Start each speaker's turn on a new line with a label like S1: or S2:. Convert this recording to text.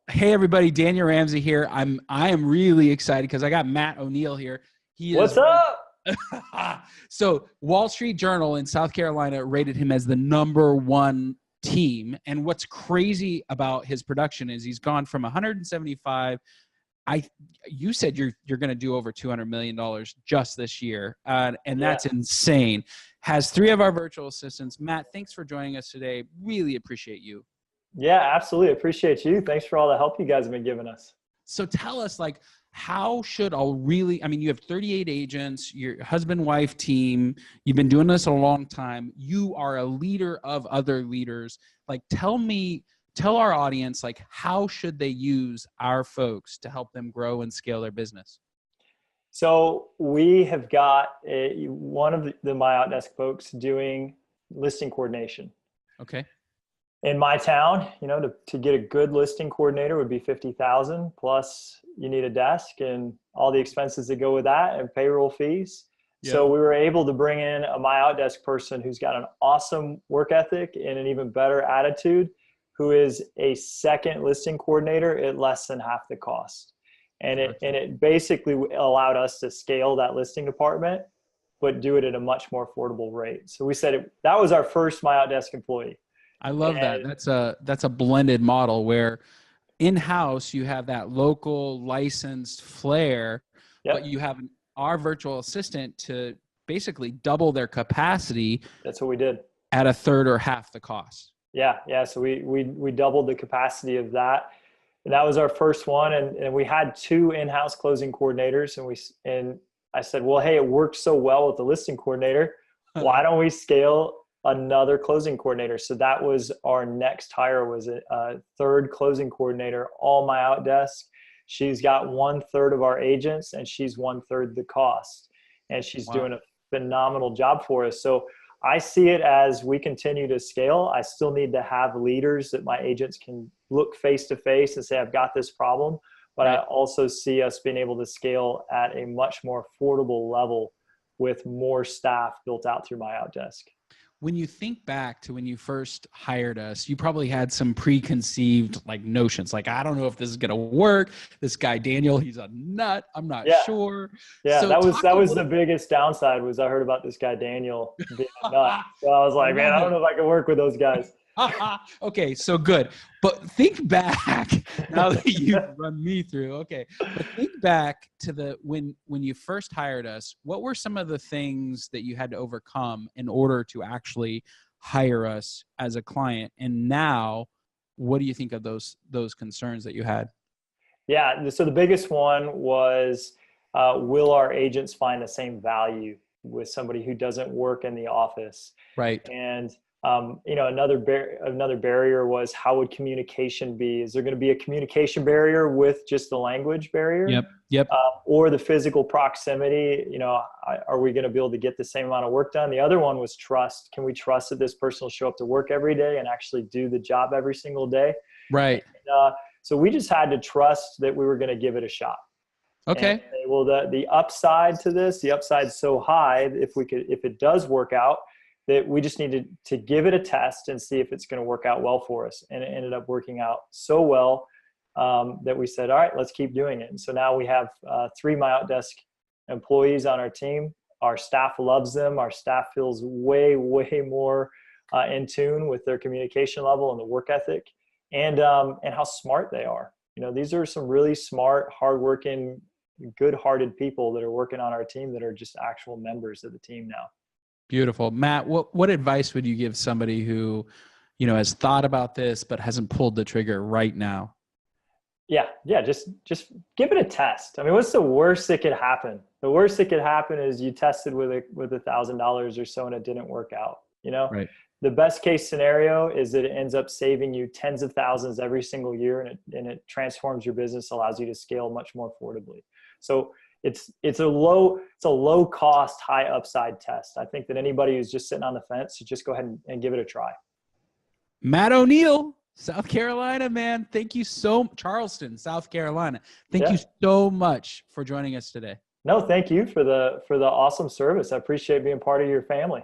S1: Hey everybody, Daniel Ramsey here. I am really excited because I got Matt O'Neill here. He is
S2: What's up?
S1: so Wall Street Journal in South Carolina rated him as the #1 team. And what's crazy about his production is he's gone from 175. You said you're going to do over $200 million just this year, and
S2: Yeah.
S1: that's insane. Has 3 of our virtual assistants. Matt, thanks for joining us today. Really appreciate you.
S2: Yeah, absolutely. Appreciate you. Thanks for all the help you guys have been giving us.
S1: So tell us, how should you have 38 agents, your husband-wife team, you've been doing this a long time. You are a leader of other leaders. Tell our audience, how should they use our folks to help them grow and scale their business?
S2: So we have got one of the MyOutDesk folks doing listing coordination.
S1: Okay.
S2: In my town, to get a good listing coordinator would be 50,000 plus you need a desk and all the expenses that go with that and payroll fees.
S1: Yep.
S2: So we were able to bring in a MyOutDesk person who's got an awesome work ethic and an even better attitude, who is a second listing coordinator at less than half the cost. And it basically allowed us to scale that listing department, but do it at a much more affordable rate. So we said that was our first MyOutDesk employee.
S1: I love that. That's a blended model where in-house you have that local licensed flair,
S2: Yep.
S1: but you have our virtual assistant to basically double their capacity.
S2: That's what we did.
S1: At a third or half the cost.
S2: Yeah. So we doubled the capacity of that. And that was our first one. And we had 2 in-house closing coordinators. And I said, well, hey, it worked so well with the listing coordinator. Why don't we scale another closing coordinator? So that was our next hire, was a third closing coordinator, all MyOutDesk. She's got 1/3 of our agents and she's 1/3 the cost. And she's doing a phenomenal job for us. So I see it as we continue to scale. I still need to have leaders that my agents can look face to face and say, I've got this problem. But right. I also see us being able to scale at a much more affordable level with more staff built out through MyOutDesk.
S1: When you think back to when you first hired us, you probably had some preconceived notions. I don't know if this is going to work. This guy, Daniel, he's a nut. I'm not sure.
S2: Yeah,
S1: so
S2: that was the biggest downside, was I heard about this guy, Daniel, being a nut. So I was like, man, I don't know if I can work with those guys.
S1: Okay, so good. But think back, now that you've run me through, okay, but think back to when you first hired us, what were some of the things that you had to overcome in order to actually hire us as a client? And now, what do you think of those concerns that you had?
S2: Yeah, so the biggest one was, will our agents find the same value with somebody who doesn't work in the office?
S1: Right.
S2: And another barrier was, how would communication be? Is there going to be a communication barrier with just the language barrier?
S1: Yep.
S2: Or the physical proximity? Are we going to be able to get the same amount of work done? The other one was trust. Can we trust that this person will show up to work every day and actually do the job every single day?
S1: Right.
S2: And, so we just had to trust that we were going to give it a shot.
S1: Okay.
S2: And, well, the upside to this, the upside's so high, if it does work out, that we just needed to give it a test and see if it's going to work out well for us. And it ended up working out so well that we said, all right, let's keep doing it. And so now we have 3 MyOutDesk employees on our team. Our staff loves them. Our staff feels way, way more in tune with their communication level and the work ethic, and how smart they are. These are some really smart, hardworking, good-hearted people that are working on our team that are just actual members of the team now.
S1: Beautiful. Matt, what advice would you give somebody who, has thought about this but hasn't pulled the trigger right now?
S2: Yeah. Just give it a test. I mean, what's the worst that could happen? The worst that could happen is you tested with $1,000 or so and it didn't work out.
S1: Right.
S2: The best case scenario is that it ends up saving you tens of thousands every single year, and it transforms your business, allows you to scale much more affordably. So it's a low cost, high upside test. I think that anybody who's just sitting on the fence should just go ahead and give it a try.
S1: Matt O'Neill, South Carolina, man. Thank you Charleston, South Carolina. Thank you so much for joining us today.
S2: No, thank you for the awesome service. I appreciate being part of your family.